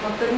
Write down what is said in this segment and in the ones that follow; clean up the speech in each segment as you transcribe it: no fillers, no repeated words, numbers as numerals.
محترم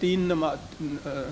3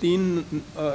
3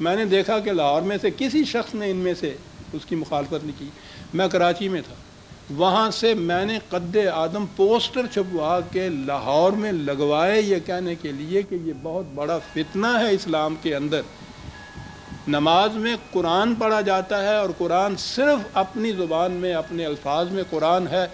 میں نے دیکھا کہ لاہور میں سے کسی شخص نے ان میں سے اس کی مخالفت نہیں کی. میں کراچی میں تھا, وہاں سے میں نے قد آدم پوسٹر چھپوا کے لاہور میں لگوائے یہ کہنے کے لیے کہ یہ بہت بڑا فتنہ ہے اسلام کے اندر. نماز میں قرآن پڑھا جاتا ہے اور قرآن صرف اپنی زبان میں اپنے الفاظ میں قرآن ہے,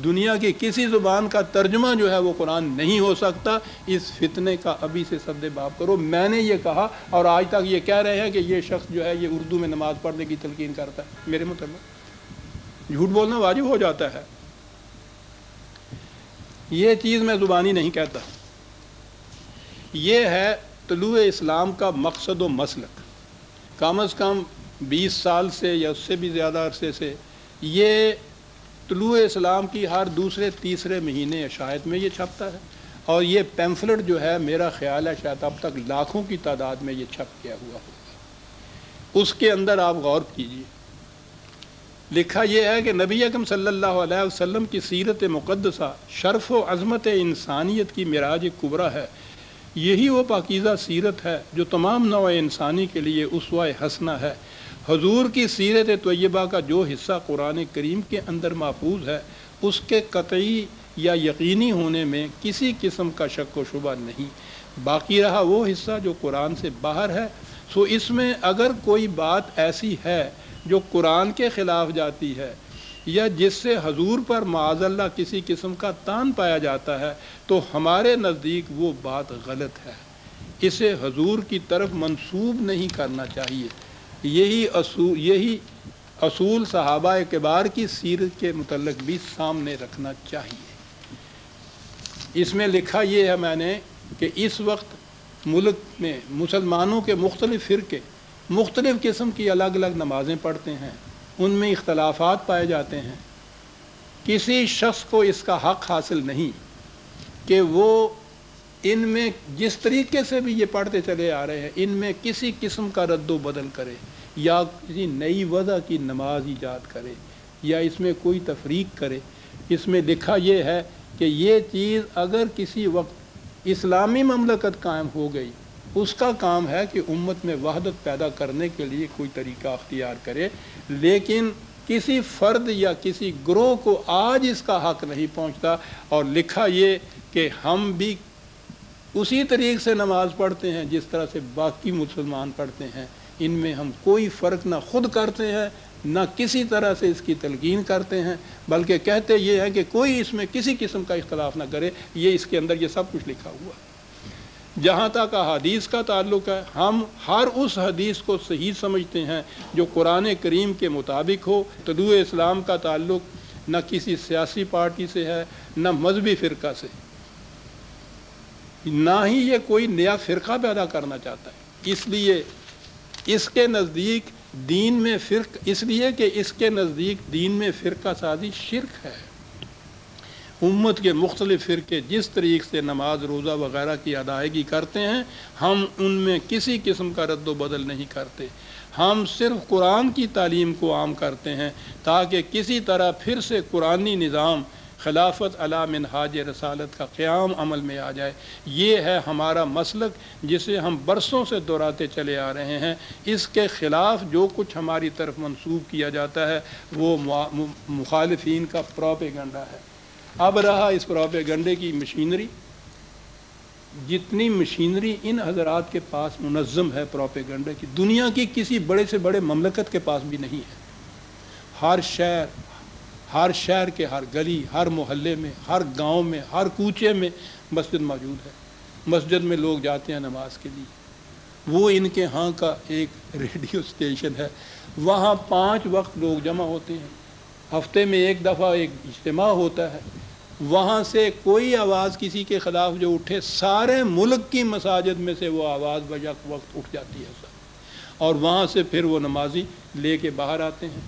دنیا کی کسی زبان کا ترجمہ جو ہے وہ قرآن نہیں ہو سکتا. اس فتنے کا ابھی سے سد باب کرو. میں نے یہ کہا اور آج تک یہ کہہ رہے ہیں کہ یہ شخص جو ہے یہ اردو میں نماز پڑھنے کی تلقین کرتا ہے. میرے متعلق جھوٹ بولنا واجب ہو جاتا ہے. یہ چیز میں زبانی نہیں کہتا, یہ ہے طلوع اسلام کا مقصد و مسلک. کم از کم 20 سال سے یا اس سے بھی زیادہ عرصے سے یہ طلوع اسلام کی ہر دوسرے تیسرے مہینے یا شاید میں یہ چھپتا ہے, اور یہ پیمفلٹ جو ہے میرا خیال ہے شاید اب تک لاکھوں کی تعداد میں یہ چھپ گیا ہوا ہوگا. اس کے اندر آپ غور کیجیے, لکھا یہ ہے کہ نبی اکرم صلی اللہ علیہ وسلم کی سیرت مقدسہ شرف و عظمت انسانیت کی معراج کبریٰ ہے. یہی وہ پاکیزہ سیرت ہے جو تمام نوع انسانی کے لیے اسوہ حسنہ ہے. حضور کی سیرت طیبہ کا جو حصہ قرآن کریم کے اندر محفوظ ہے اس کے قطعی یا یقینی ہونے میں کسی قسم کا شک و شبہ نہیں. باقی رہا وہ حصہ جو قرآن سے باہر ہے, سو اس میں اگر کوئی بات ایسی ہے جو قرآن کے خلاف جاتی ہے یا جس سے حضور پر معاذ اللہ کسی قسم کا تان پایا جاتا ہے تو ہمارے نزدیک وہ بات غلط ہے, اسے حضور کی طرف منسوب نہیں کرنا چاہیے. یہی اصول صحابہ کبار کی سیرت کے متعلق بھی سامنے رکھنا چاہیے. اس میں لکھا یہ ہے میں نے کہ اس وقت ملک میں مسلمانوں کے مختلف فرقے مختلف قسم کی الگ الگ نمازیں پڑھتے ہیں, ان میں اختلافات پائے جاتے ہیں. کسی شخص کو اس کا حق حاصل نہیں کہ وہ ان میں جس طریقے سے بھی یہ پڑھتے چلے آ رہے ہیں ان میں کسی قسم کا رد و بدل کرے یا کسی نئی وضع کی نماز ایجاد کرے یا اس میں کوئی تفریق کرے. اس میں لکھا یہ ہے کہ یہ چیز اگر کسی وقت اسلامی مملکت قائم ہو گئی, اس کا کام ہے کہ امت میں وحدت پیدا کرنے کے لیے کوئی طریقہ اختیار کرے, لیکن کسی فرد یا کسی گروہ کو آج اس کا حق نہیں پہنچتا. اور لکھا یہ کہ ہم بھی اسی طریقے سے نماز پڑھتے ہیں جس طرح سے باقی مسلمان پڑھتے ہیں, ان میں ہم کوئی فرق نہ خود کرتے ہیں نہ کسی طرح سے اس کی تلقین کرتے ہیں, بلکہ کہتے یہ ہے کہ کوئی اس میں کسی قسم کا اختلاف نہ کرے. یہ اس کے اندر یہ سب کچھ لکھا ہوا ہے. جہاں تک احادیث کا تعلق ہے, ہم ہر اس حدیث کو صحیح سمجھتے ہیں جو قرآن کریم کے مطابق ہو. طلوع اسلام کا تعلق نہ کسی سیاسی پارٹی سے ہے نہ مذہبی فرقہ سے, نہ ہی یہ کوئی نیا فرقہ پیدا کرنا چاہتا ہے. اس لیے اس کے نزدیک دین میں فرقہ سازی شرک ہے. امت کے مختلف فرقے جس طریقے سے نماز روزہ وغیرہ کی ادائیگی کرتے ہیں ہم ان میں کسی قسم کا رد و بدل نہیں کرتے. ہم صرف قرآن کی تعلیم کو عام کرتے ہیں تاکہ کسی طرح پھر سے قرآنی نظام خلافت علی منہاج رسالت کا قیام عمل میں آ جائے. یہ ہے ہمارا مسلک جسے ہم برسوں سے دہراتے چلے آ رہے ہیں. اس کے خلاف جو کچھ ہماری طرف منسوب کیا جاتا ہے وہ مخالفین کا پروپیگنڈا ہے. اب رہا اس پروپیگنڈے کی مشینری, جتنی مشینری ان حضرات کے پاس منظم ہے پروپیگنڈے کی, دنیا کی کسی بڑے سے بڑے مملکت کے پاس بھی نہیں ہے. ہر شہر کے ہر گلی, ہر محلے میں, ہر گاؤں میں, ہر کوچے میں مسجد موجود ہے. مسجد میں لوگ جاتے ہیں نماز کے لیے. وہ ان کے ہاں کا ایک ریڈیو اسٹیشن ہے, وہاں 5 وقت لوگ جمع ہوتے ہیں. ہفتے میں ایک دفعہ ایک اجتماع ہوتا ہے. وہاں سے کوئی آواز کسی کے خلاف جو اٹھے, سارے ملک کی مساجد میں سے وہ آواز بیک وقت اٹھ جاتی ہے سب, اور وہاں سے پھر وہ نمازی لے کے باہر آتے ہیں.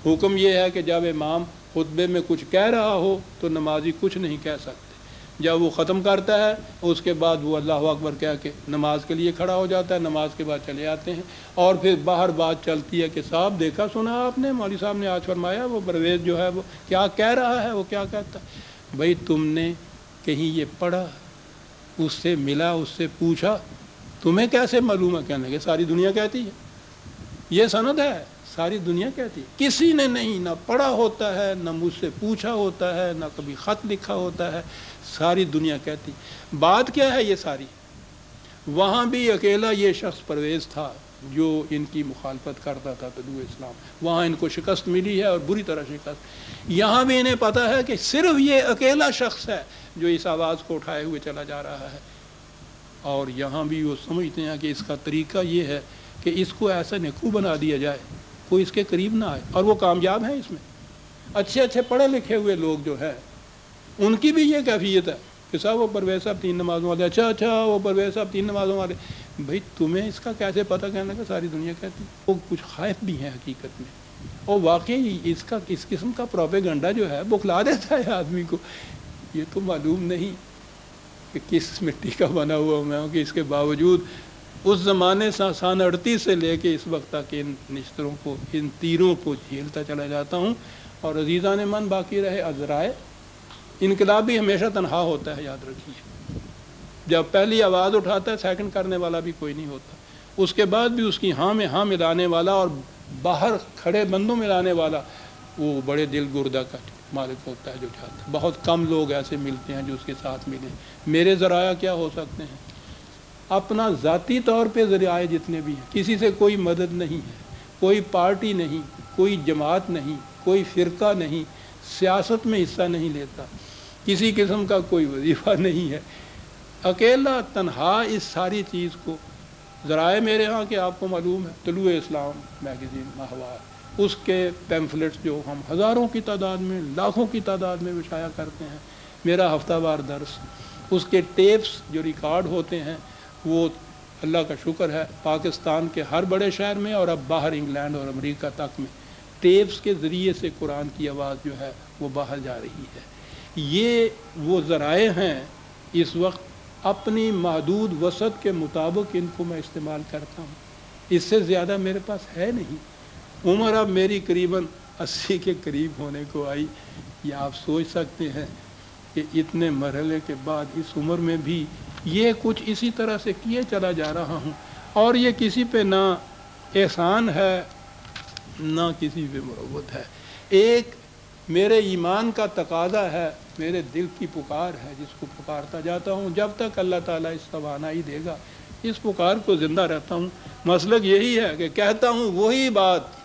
حکم یہ ہے کہ جب امام خطبے میں کچھ کہہ رہا ہو تو نمازی کچھ نہیں کہہ سکتے. جب وہ ختم کرتا ہے اس کے بعد وہ اللہ اکبر کہہ کے نماز کے لیے کھڑا ہو جاتا ہے. نماز کے بعد چلے آتے ہیں, اور پھر باہر بات چلتی ہے کہ صاحب دیکھا سنا آپ نے, مولوی صاحب نے آج فرمایا وہ پرویز جو ہے وہ کیا کہہ رہا ہے, وہ کیا کہتا ہے. بھائی تم نے کہیں یہ پڑھا, اس سے ملا, اس سے پوچھا, تمہیں کیسے معلوم ہے؟ کہنے کہ ساری دنیا کہتی ہے، یہ سند ہے، ساری دنیا کہتی ہے، کسی نے نہیں، نہ پڑھا ہوتا ہے، نہ مجھ سے پوچھا ہوتا ہے، نہ کبھی خط لکھا ہوتا ہے، ساری دنیا کہتی۔ بات کیا ہے یہ ساری؟ وہاں بھی اکیلا یہ شخص پرویز تھا جو ان کی مخالفت کرتا تھا طلوع اسلام، وہاں ان کو شکست ملی ہے اور بری طرح شکست۔ یہاں بھی انہیں پتہ ہے کہ صرف یہ اکیلا شخص ہے جو اس آواز کو اٹھائے ہوئے چلا جا رہا ہے، اور یہاں بھی وہ سمجھتے ہیں کہ اس کا طریقہ یہ ہے کہ اس کو ایسا نکو بنا دیا جائے کوئی اس کے قریب نہ آئے، اور وہ کامیاب ہیں اس میں۔ اچھے اچھے پڑھے لکھے ہوئے لوگ جو ہیں ان کی بھی یہ کیفیت ہے کہ صاحب وہ پرویز صاحب 3 نمازوں والے، اچھا وہ پرویز صاحب 3 نمازوں والے، بھائی تمہیں اس کا کیسے پتہ؟ کہنے کا ساری دنیا کہتی۔ وہ کچھ خائف بھی ہیں حقیقت میں، اور واقعی اس قسم کا پروپیگنڈا جو ہے بخلا دیتا ہے آدمی کو۔ یہ تو معلوم نہیں کہ کس مٹی کا بنا ہوا میں ہوں کہ اس کے باوجود اس زمانے سن 38 سے لے کے اس وقت تک ان نشتروں کو، ان تیروں کو جھیلتا چلا جاتا ہوں۔ اور عزیزان من باقی رہے عذرائے، انقلاب بھی ہمیشہ تنہا ہوتا ہے، یاد رکھیے۔ جب پہلی آواز اٹھاتا ہے سیکنڈ کرنے والا بھی کوئی نہیں ہوتا، اس کے بعد بھی اس کی ہاں میں ہاں ملانے والا اور باہر کھڑے بندوں ملانے والا وہ بڑے دل گردہ کا مالک ہوتا ہے جو چاہتا ہے۔ بہت کم لوگ ایسے ملتے ہیں جو اس کے ساتھ ملیں۔ میرے ذرائع کیا ہو سکتے ہیں؟ اپنا ذاتی طور پہ ذرائع جتنے بھی ہیں، کسی سے کوئی مدد نہیں ہے، کوئی پارٹی نہیں، کوئی جماعت نہیں، کوئی فرقہ نہیں، سیاست میں حصہ نہیں لیتا، کسی قسم کا کوئی وظیفہ نہیں ہے، اکیلا تنہا اس ساری چیز کو۔ ذرائع میرے ہاں کہ آپ کو معلوم ہے طلوع اسلام میگزین ماہوار، اس کے پیمفلٹس جو ہم ہزاروں کی تعداد میں، لاکھوں کی تعداد میں شائع کرتے ہیں، میرا ہفتہ وار درس، اس کے ٹیپس جو ریکارڈ ہوتے ہیں، وہ اللہ کا شکر ہے پاکستان کے ہر بڑے شہر میں اور اب باہر انگلینڈ اور امریکہ تک میں ٹیپس کے ذریعے سے قرآن کی آواز جو ہے وہ باہر جا رہی ہے۔ یہ وہ ذرائع ہیں، اس وقت اپنی محدود وسعت کے مطابق ان کو میں استعمال کرتا ہوں، اس سے زیادہ میرے پاس ہے نہیں۔ عمر اب میری قریباً 80 کے قریب ہونے کو آئی، یہ آپ سوچ سکتے ہیں کہ اتنے مرحلے کے بعد اس عمر میں بھی یہ کچھ اسی طرح سے کیے چلا جا رہا ہوں، اور یہ کسی پہ نہ احسان ہے نہ کسی پہ مروت ہے، ایک میرے ایمان کا تقاضا ہے، میرے دل کی پکار ہے جس کو پکارتا جاتا ہوں جب تک اللہ تعالیٰ اس توانائی دے گا، اس پکار کو زندہ رہتا ہوں۔ مسلک یہی ہے کہ کہتا ہوں وہی بات،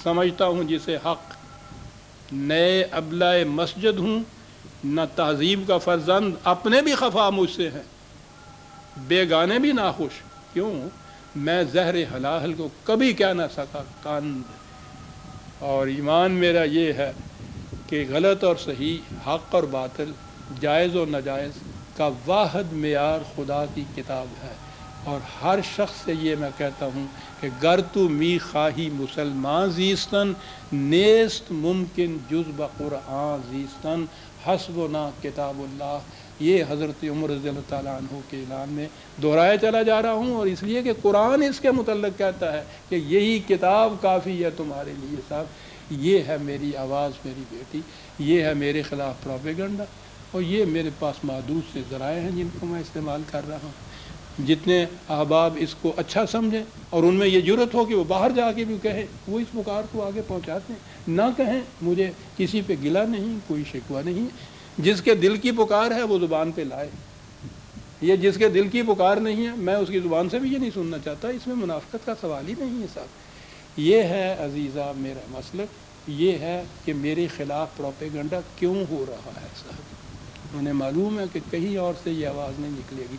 سمجھتا ہوں جسے حق، نئے ابلہ مسجد ہوں، نہ تہذیب کا فرزند، اپنے بھی خفا مجھ سے ہیں، بیگانے بھی ناخوش، کیوں؟ میں زہر حلال کو کبھی کہہ نہ سکا کاند۔ اور ایمان میرا یہ ہے کہ غلط اور صحیح، حق اور باطل، جائز اور ناجائز کا واحد معیار خدا کی کتاب ہے، اور ہر شخص سے یہ میں کہتا ہوں کہ گر تو می خواہی مسلمان زیستن، نیست ممکن جز بقرآن زیستن، حسبنا کتاب اللہ۔ یہ حضرت عمر رضی اللہ تعالیٰ عنہ کے اعلان میں دہرایا چلا جا رہا ہوں، اور اس لیے کہ قرآن اس کے متعلق کہتا ہے کہ یہی کتاب کافی ہے تمہارے لیے صاحب۔ یہ ہے میری آواز، میری بیٹی، یہ ہے میرے خلاف پروپیگنڈا، اور یہ میرے پاس محدود سے ذرائع ہیں جن کو میں استعمال کر رہا ہوں۔ جتنے احباب اس کو اچھا سمجھیں اور ان میں یہ جرت ہو کہ وہ باہر جا کے بھی کہیں، وہ اس پکار کو آگے پہنچاتے ہیں، نہ کہیں، مجھے کسی پہ گلہ نہیں، کوئی شکوہ نہیں۔ جس کے دل کی پکار ہے وہ زبان پہ لائے، یہ جس کے دل کی پکار نہیں ہے میں اس کی زبان سے بھی یہ نہیں سننا چاہتا، اس میں منافقت کا سوال ہی نہیں ہے صاحب۔ یہ ہے عزیزہ میرا مسلک، یہ ہے کہ میرے خلاف پروپیگنڈا کیوں ہو رہا ہے صاحب۔ انہیں معلوم ہے کہ کہیں اور سے یہ آواز نہیں نکلے گی۔